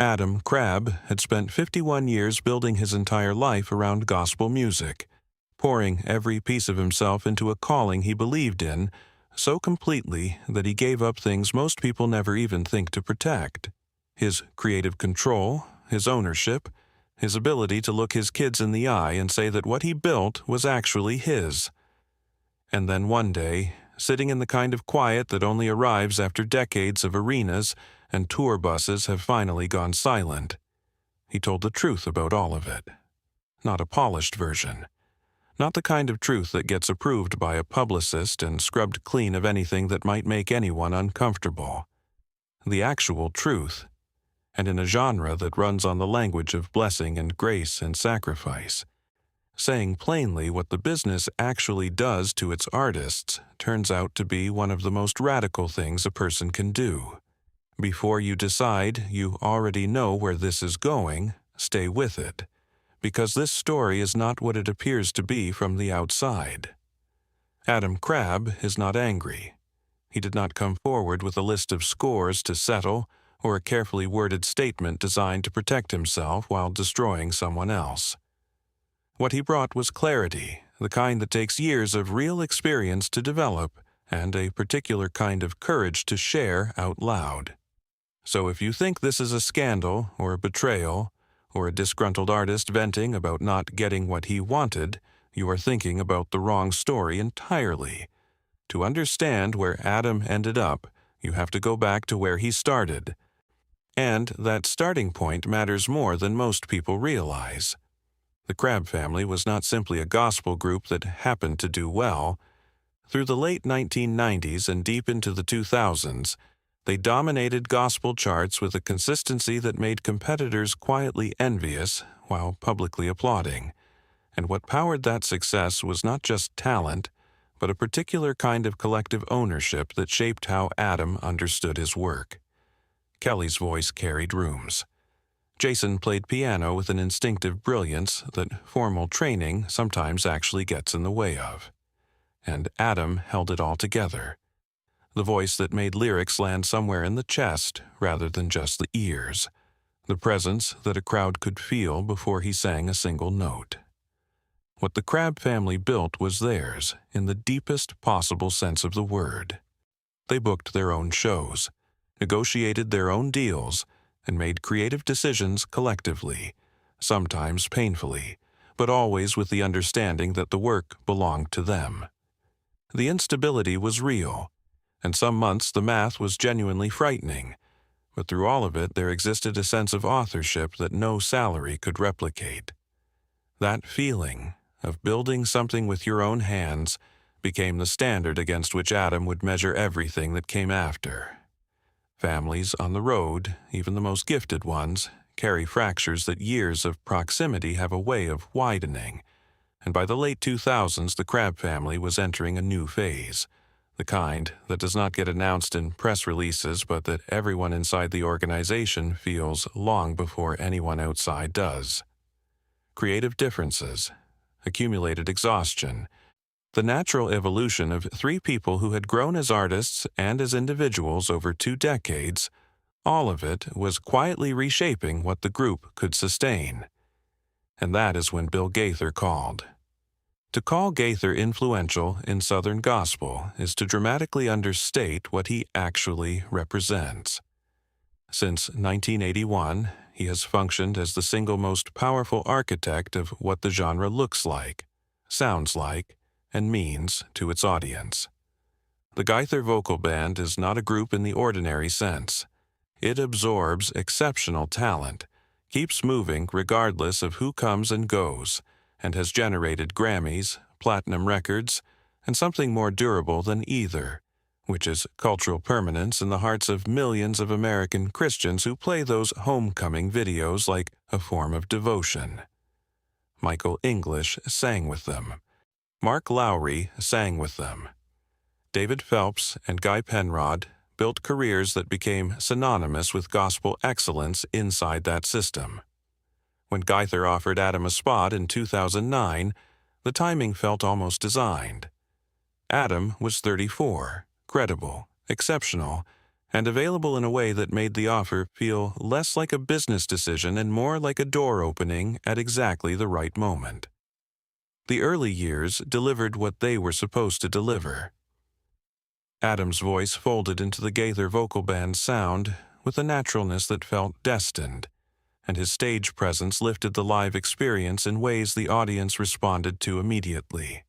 Adam Crabb had spent 51 years building his entire life around gospel music, pouring every piece of himself into a calling he believed in so completely that he gave up things most people never even think to protect: his creative control, his ownership, his ability to look his kids in the eye and say that what he built was actually his. And then one day, sitting in the kind of quiet that only arrives after decades of arenas and tour buses have finally gone silent, he told the truth about all of it. Not a polished version. Not the kind of truth that gets approved by a publicist and scrubbed clean of anything that might make anyone uncomfortable. The actual truth, and in a genre that runs on the language of blessing and grace and sacrifice. Saying plainly what the business actually does to its artists turns out to be one of the most radical things a person can do. Before you decide you already know where this is going, stay with it, because this story is not what it appears to be from the outside. Adam Crabb is not angry. He did not come forward with a list of scores to settle or a carefully worded statement designed to protect himself while destroying someone else. What he brought was clarity, the kind that takes years of real experience to develop, and a particular kind of courage to share out loud. So if you think this is a scandal or a betrayal, or a disgruntled artist venting about not getting what he wanted, you are thinking about the wrong story entirely. To understand where Adam ended up, you have to go back to where he started. And that starting point matters more than most people realize. The Crabb family was not simply a gospel group that happened to do well. Through the late 1990s and deep into the 2000s, they dominated gospel charts with a consistency that made competitors quietly envious while publicly applauding. And what powered that success was not just talent, but a particular kind of collective ownership that shaped how Adam understood his work. Kelly's voice carried rooms. Jason played piano with an instinctive brilliance that formal training sometimes actually gets in the way of. And Adam held it all together. The voice that made lyrics land somewhere in the chest rather than just the ears. The presence that a crowd could feel before he sang a single note. What the Crabb family built was theirs in the deepest possible sense of the word. They booked their own shows, negotiated their own deals, and made creative decisions collectively, sometimes painfully, but always with the understanding that the work belonged to them. The instability was real, and some months the math was genuinely frightening, but through all of it there existed a sense of authorship that no salary could replicate. That feeling of building something with your own hands became the standard against which Adam would measure everything that came after. Families on the road, even the most gifted ones, carry fractures that years of proximity have a way of widening, and by the late 2000s the Crabb family was entering a new phase. The kind that does not get announced in press releases but that everyone inside the organization feels long before anyone outside does. Creative differences, accumulated exhaustion, the natural evolution of three people who had grown as artists and as individuals over 2 decades, all of it was quietly reshaping what the group could sustain. And that is when Bill Gaither called. To call Gaither influential in Southern gospel is to dramatically understate what he actually represents. Since 1981, he has functioned as the single most powerful architect of what the genre looks like, sounds like, and means to its audience. The Gaither Vocal Band is not a group in the ordinary sense. It absorbs exceptional talent, keeps moving regardless of who comes and goes, and has generated Grammys, platinum records, and something more durable than either, which is cultural permanence in the hearts of millions of American Christians who play those homecoming videos like a form of devotion. Michael English sang with them. Mark Lowry sang with them. David Phelps and Guy Penrod built careers that became synonymous with gospel excellence inside that system. When Gaither offered Adam a spot in 2009, the timing felt almost designed. Adam was 34, credible, exceptional, and available in a way that made the offer feel less like a business decision and more like a door opening at exactly the right moment. The early years delivered what they were supposed to deliver. Adam's voice folded into the Gaither Vocal Band's sound with a naturalness that felt destined, and his stage presence lifted the live experience in ways the audience responded to immediately.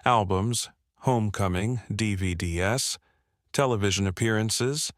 Albums, homecoming, DVDs, television appearances,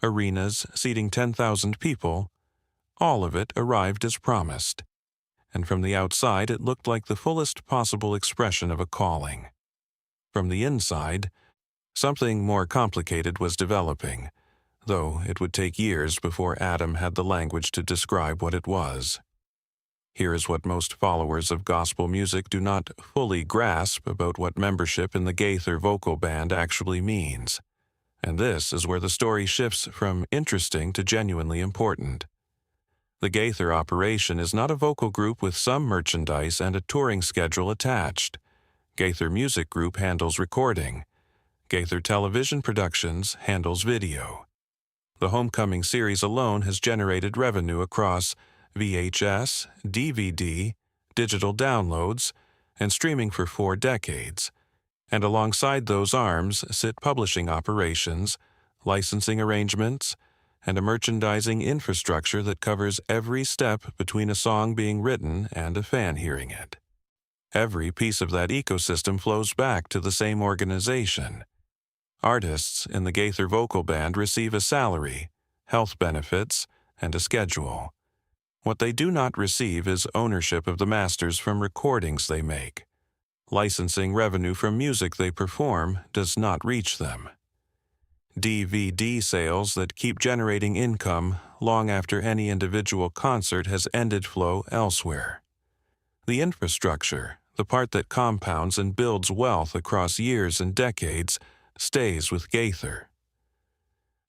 arenas seating 10,000 people, all of it arrived as promised, and from the outside it looked like the fullest possible expression of a calling. From the inside, something more complicated was developing, though it would take years before Adam had the language to describe what it was. Here is what most followers of gospel music do not fully grasp about what membership in the Gaither Vocal Band actually means. And this is where the story shifts from interesting to genuinely important. The Gaither operation is not a vocal group with some merchandise and a touring schedule attached. Gaither Music Group handles recording. Gaither Television Productions handles video. The Homecoming series alone has generated revenue across VHS, DVD, digital downloads, and streaming for 4 decades. And alongside those arms sit publishing operations, licensing arrangements, and a merchandising infrastructure that covers every step between a song being written and a fan hearing it. Every piece of that ecosystem flows back to the same organization. Artists in the Gaither Vocal Band receive a salary, health benefits, and a schedule. What they do not receive is ownership of the masters from recordings they make. Licensing revenue from music they perform does not reach them. DVD sales that keep generating income long after any individual concert has ended flow elsewhere. The infrastructure, the part that compounds and builds wealth across years and decades, stays with Gaither.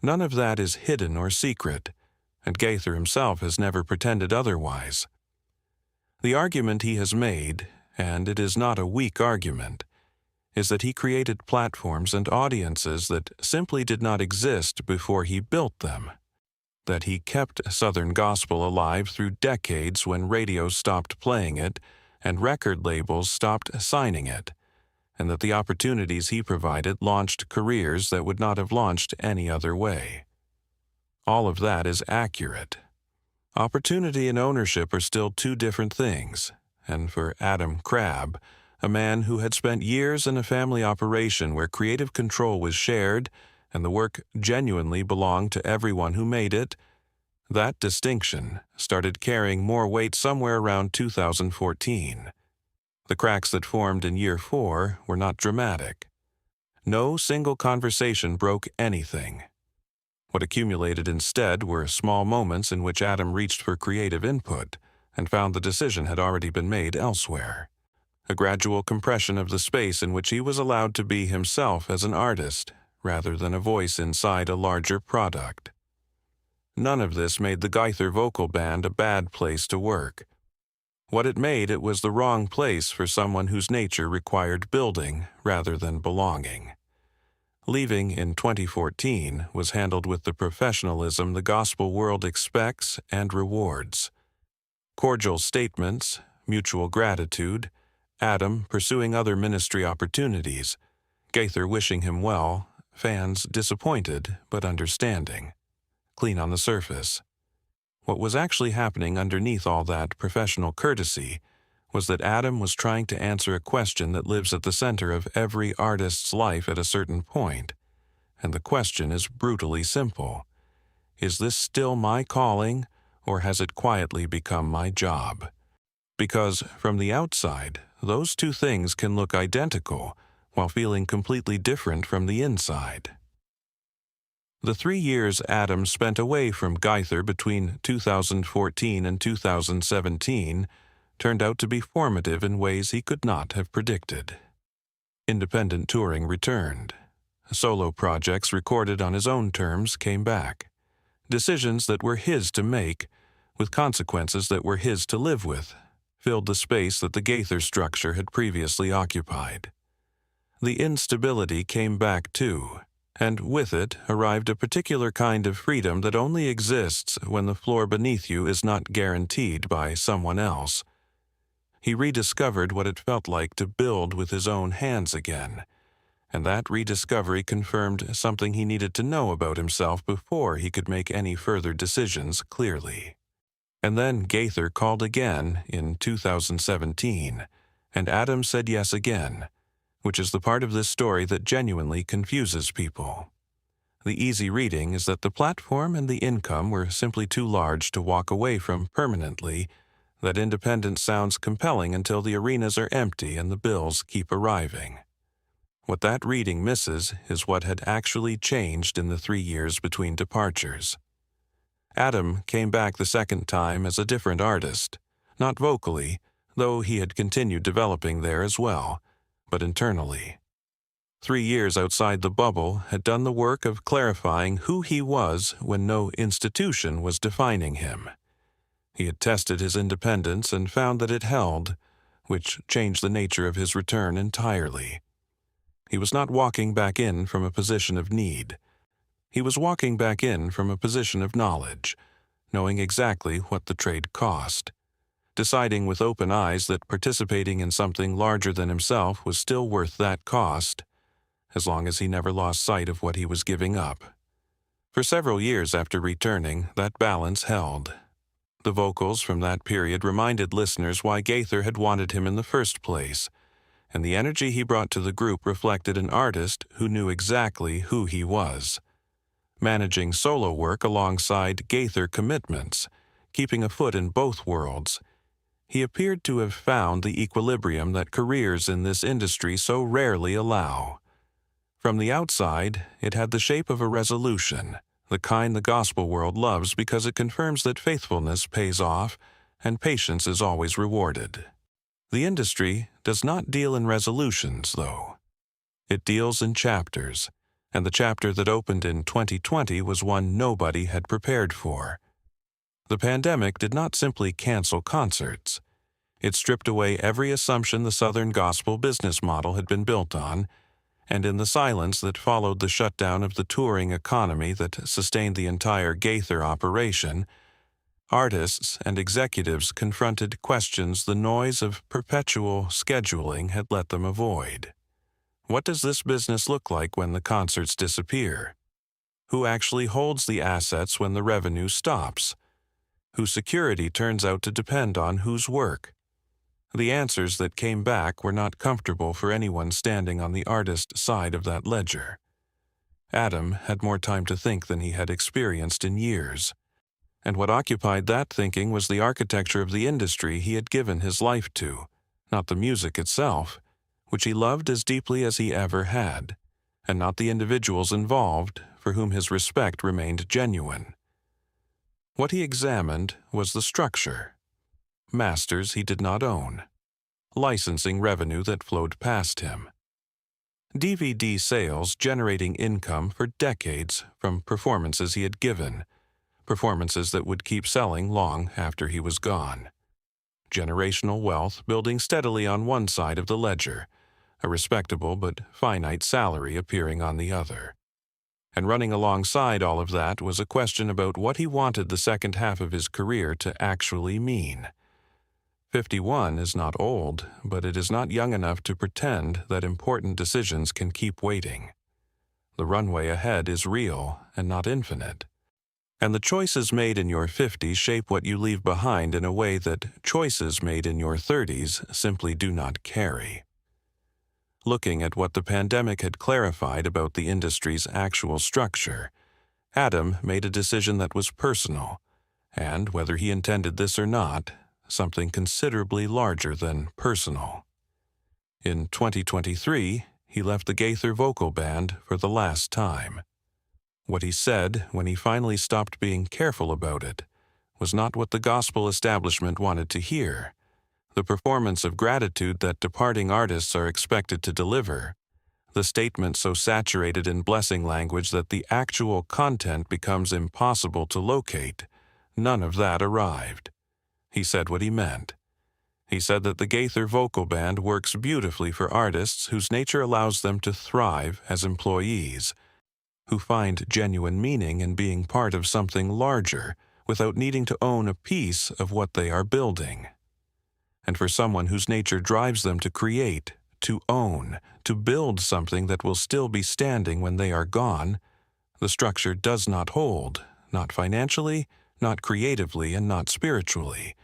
None of that is hidden or secret, and Gaither himself has never pretended otherwise. The argument he has made, and it is not a weak argument, is that he created platforms and audiences that simply did not exist before he built them, that he kept Southern gospel alive through decades when radio stopped playing it and record labels stopped signing it, and that the opportunities he provided launched careers that would not have launched any other way. All of that is accurate. Opportunity and ownership are still 2 different things, and for Adam Crabb, a man who had spent years in a family operation where creative control was shared and the work genuinely belonged to everyone who made it, that distinction started carrying more weight somewhere around 2014. The cracks that formed in year 4 were not dramatic. No single conversation broke anything. What accumulated instead were small moments in which Adam reached for creative input and found the decision had already been made elsewhere. A gradual compression of the space in which he was allowed to be himself as an artist, rather than a voice inside a larger product. None of this made the Gaither Vocal Band a bad place to work. What it made it was the wrong place for someone whose nature required building rather than belonging. Leaving in 2014 was handled with the professionalism the gospel world expects and rewards. Cordial statements, mutual gratitude, Adam pursuing other ministry opportunities, Gaither wishing him well, fans disappointed but understanding. Clean on the surface. What was actually happening underneath all that professional courtesy was that Adam was trying to answer a question that lives at the center of every artist's life at a certain point. And the question is brutally simple. Is this still my calling, or has it quietly become my job? Because from the outside, those 2 things can look identical while feeling completely different from the inside. The 3 years Adam spent away from Gaither between 2014 and 2017 turned out to be formative in ways he could not have predicted. Independent touring returned. Solo projects recorded on his own terms came back. Decisions that were his to make, with consequences that were his to live with, filled the space that the Gaither structure had previously occupied. The instability came back too. And with it arrived a particular kind of freedom that only exists when the floor beneath you is not guaranteed by someone else. He rediscovered what it felt like to build with his own hands again, and that rediscovery confirmed something he needed to know about himself before he could make any further decisions clearly. And then Gaither called again in 2017, and Adam said yes again, which is the part of this story that genuinely confuses people. The easy reading is that the platform and the income were simply too large to walk away from permanently, that independence sounds compelling until the arenas are empty and the bills keep arriving. What that reading misses is what had actually changed in the 3 years between departures. Adam came back the second time as a different artist, not vocally, though he had continued developing there as well, but internally. 3 years outside the bubble had done the work of clarifying who he was when no institution was defining him. He had tested his independence and found that it held, which changed the nature of his return entirely. He was not walking back in from a position of need. He was walking back in from a position of knowledge, knowing exactly what the trade cost, deciding with open eyes that participating in something larger than himself was still worth that cost, as long as he never lost sight of what he was giving up. For several years after returning, that balance held. The vocals from that period reminded listeners why Gaither had wanted him in the first place, and the energy he brought to the group reflected an artist who knew exactly who he was. Managing solo work alongside Gaither commitments, keeping a foot in both worlds, he appeared to have found the equilibrium that careers in this industry so rarely allow. From the outside, it had the shape of a resolution, the kind the gospel world loves because it confirms that faithfulness pays off and patience is always rewarded. The industry does not deal in resolutions, though. It deals in chapters, and the chapter that opened in 2020 was one nobody had prepared for. The pandemic did not simply cancel concerts. It stripped away every assumption the Southern gospel business model had been built on, and in the silence that followed the shutdown of the touring economy that sustained the entire Gaither operation, artists and executives confronted questions the noise of perpetual scheduling had let them avoid. What does this business look like when the concerts disappear? Who actually holds the assets when the revenue stops? Whose security turns out to depend on whose work? The answers that came back were not comfortable for anyone standing on the artist side of that ledger. Adam had more time to think than he had experienced in years, and what occupied that thinking was the architecture of the industry he had given his life to, not the music itself, which he loved as deeply as he ever had, and not the individuals involved for whom his respect remained genuine. What he examined was the structure. Masters he did not own. Licensing revenue that flowed past him. DVD sales generating income for decades from performances he had given, performances that would keep selling long after he was gone. Generational wealth building steadily on one side of the ledger, a respectable but finite salary appearing on the other. And running alongside all of that was a question about what he wanted the second half of his career to actually mean. 51 is not old, but it is not young enough to pretend that important decisions can keep waiting. The runway ahead is real and not infinite. And the choices made in your 50s shape what you leave behind in a way that choices made in your 30s simply do not carry. Looking at what the pandemic had clarified about the industry's actual structure, Adam made a decision that was personal, and whether he intended this or not, something considerably larger than personal. In 2023, he left the Gaither Vocal Band for the last time. What he said when he finally stopped being careful about it was not what the gospel establishment wanted to hear, the performance of gratitude that departing artists are expected to deliver, the statement so saturated in blessing language that the actual content becomes impossible to locate. None of that arrived. He said what he meant. He said that the Gaither Vocal Band works beautifully for artists whose nature allows them to thrive as employees, who find genuine meaning in being part of something larger without needing to own a piece of what they are building. And for someone whose nature drives them to create, to own, to build something that will still be standing when they are gone, the structure does not hold, not financially, not creatively, and not spiritually.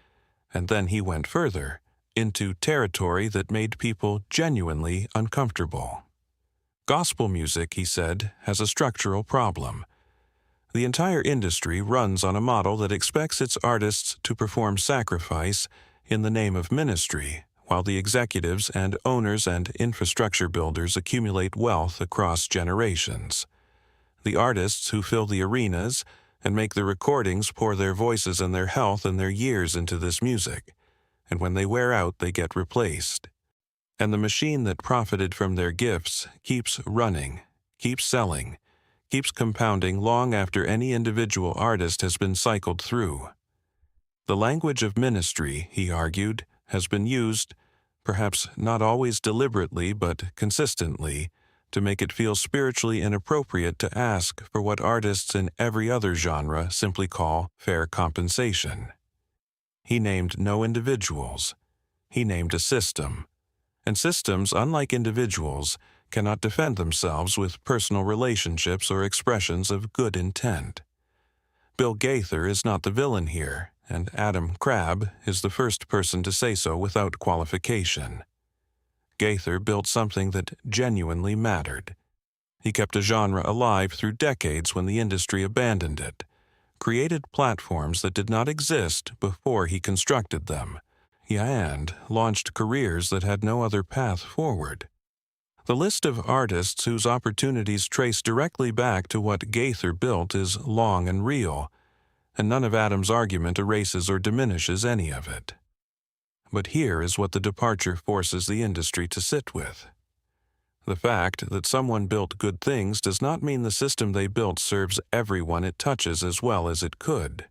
And then he went further, into territory that made people genuinely uncomfortable. Gospel music, he said, has a structural problem. The entire industry runs on a model that expects its artists to perform sacrifice in the name of ministry, while the executives and owners and infrastructure builders accumulate wealth across generations. The artists who fill the arenas and make the recordings pour their voices and their health and their years into this music, and when they wear out, they get replaced. And the machine that profited from their gifts keeps running, keeps selling, keeps compounding long after any individual artist has been cycled through. The language of ministry, he argued, has been used, perhaps not always deliberately but consistently, to make it feel spiritually inappropriate to ask for what artists in every other genre simply call fair compensation. He named no individuals. He named a system. And systems, unlike individuals, cannot defend themselves with personal relationships or expressions of good intent. Bill Gaither is not the villain here, and Adam Crabb is the first person to say so without qualification. Gaither built something that genuinely mattered. He kept a genre alive through decades when the industry abandoned it, created platforms that did not exist before he constructed them, and launched careers that had no other path forward. The list of artists whose opportunities trace directly back to what Gaither built is long and real, and none of Adam's argument erases or diminishes any of it. But here is what the departure forces the industry to sit with. The fact that someone built good things does not mean the system they built serves everyone it touches as well as it could.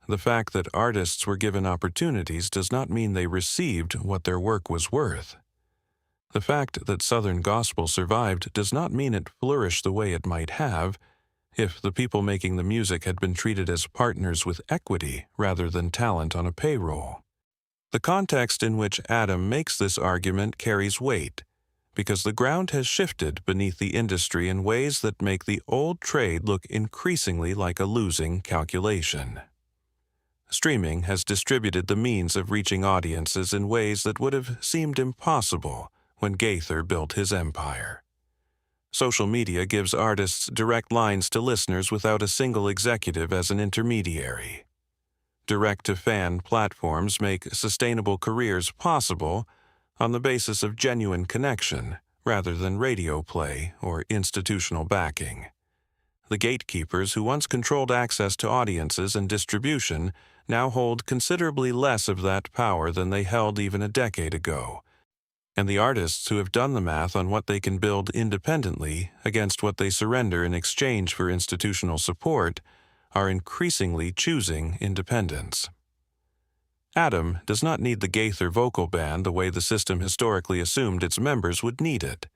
The fact that artists were given opportunities does not mean they received what their work was worth. The fact that Southern gospel survived does not mean it flourished the way it might have if the people making the music had been treated as partners with equity rather than talent on a payroll. The context in which Adam makes this argument carries weight, because the ground has shifted beneath the industry in ways that make the old trade look increasingly like a losing calculation. Streaming has distributed the means of reaching audiences in ways that would have seemed impossible when Gaither built his empire. Social media gives artists direct lines to listeners without a single executive as an intermediary. Direct-to-fan platforms make sustainable careers possible on the basis of genuine connection rather than radio play or institutional backing. The gatekeepers who once controlled access to audiences and distribution now hold considerably less of that power than they held even a decade ago, and the artists who have done the math on what they can build independently against what they surrender in exchange for institutional support are increasingly choosing independence. Adam does not need the Gaither Vocal Band the way the system historically assumed its members would need it.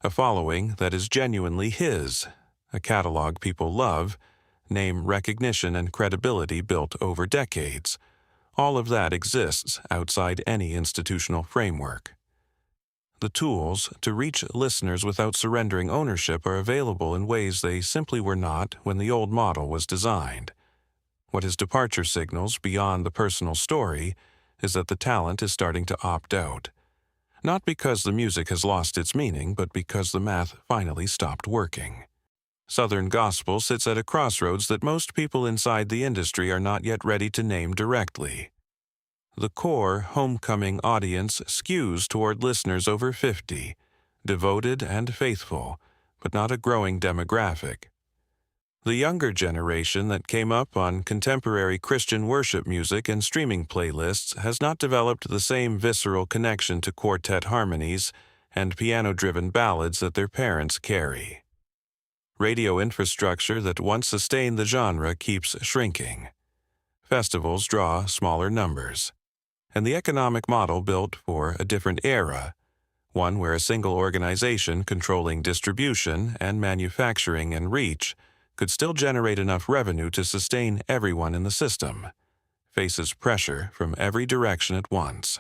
A following that is genuinely his, a catalog people love, name recognition and credibility built over decades. All of that exists outside any institutional framework. The tools to reach listeners without surrendering ownership are available in ways they simply were not when the old model was designed. What his departure signals beyond the personal story is that the talent is starting to opt out. Not because the music has lost its meaning, but because the math finally stopped working. Southern gospel sits at a crossroads that most people inside the industry are not yet ready to name directly. The core homecoming audience skews toward listeners over 50, devoted and faithful, but not a growing demographic. The younger generation that came up on contemporary Christian worship music and streaming playlists has not developed the same visceral connection to quartet harmonies and piano-driven ballads that their parents carry. Radio infrastructure that once sustained the genre keeps shrinking. Festivals draw smaller numbers. And the economic model built for a different era, one where a single organization controlling distribution and manufacturing and reach could still generate enough revenue to sustain everyone in the system, faces pressure from every direction at once.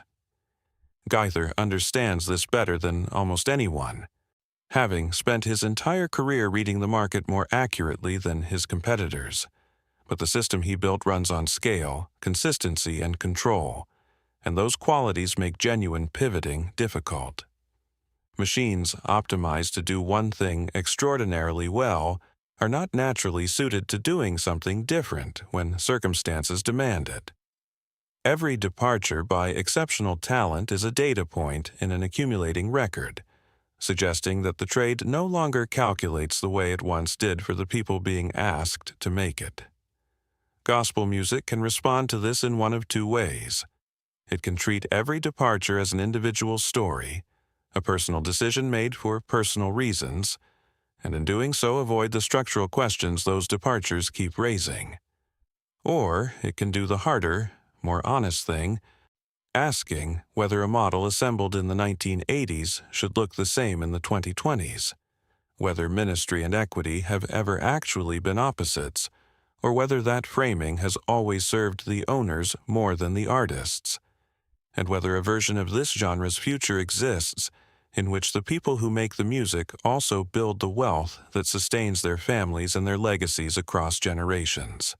Gaither understands this better than almost anyone, having spent his entire career reading the market more accurately than his competitors. But the system he built runs on scale, consistency, and control, and those qualities make genuine pivoting difficult. Machines optimized to do one thing extraordinarily well are not naturally suited to doing something different when circumstances demand it. Every departure by exceptional talent is a data point in an accumulating record, suggesting that the trade no longer calculates the way it once did for the people being asked to make it. Gospel music can respond to this in one of two ways. It can treat every departure as an individual story, a personal decision made for personal reasons, and in doing so avoid the structural questions those departures keep raising. Or it can do the harder, more honest thing, asking whether a model assembled in the 1980s should look the same in the 2020s, whether ministry and equity have ever actually been opposites, or whether that framing has always served the owners more than the artists, and whether a version of this genre's future exists in which the people who make the music also build the wealth that sustains their families and their legacies across generations.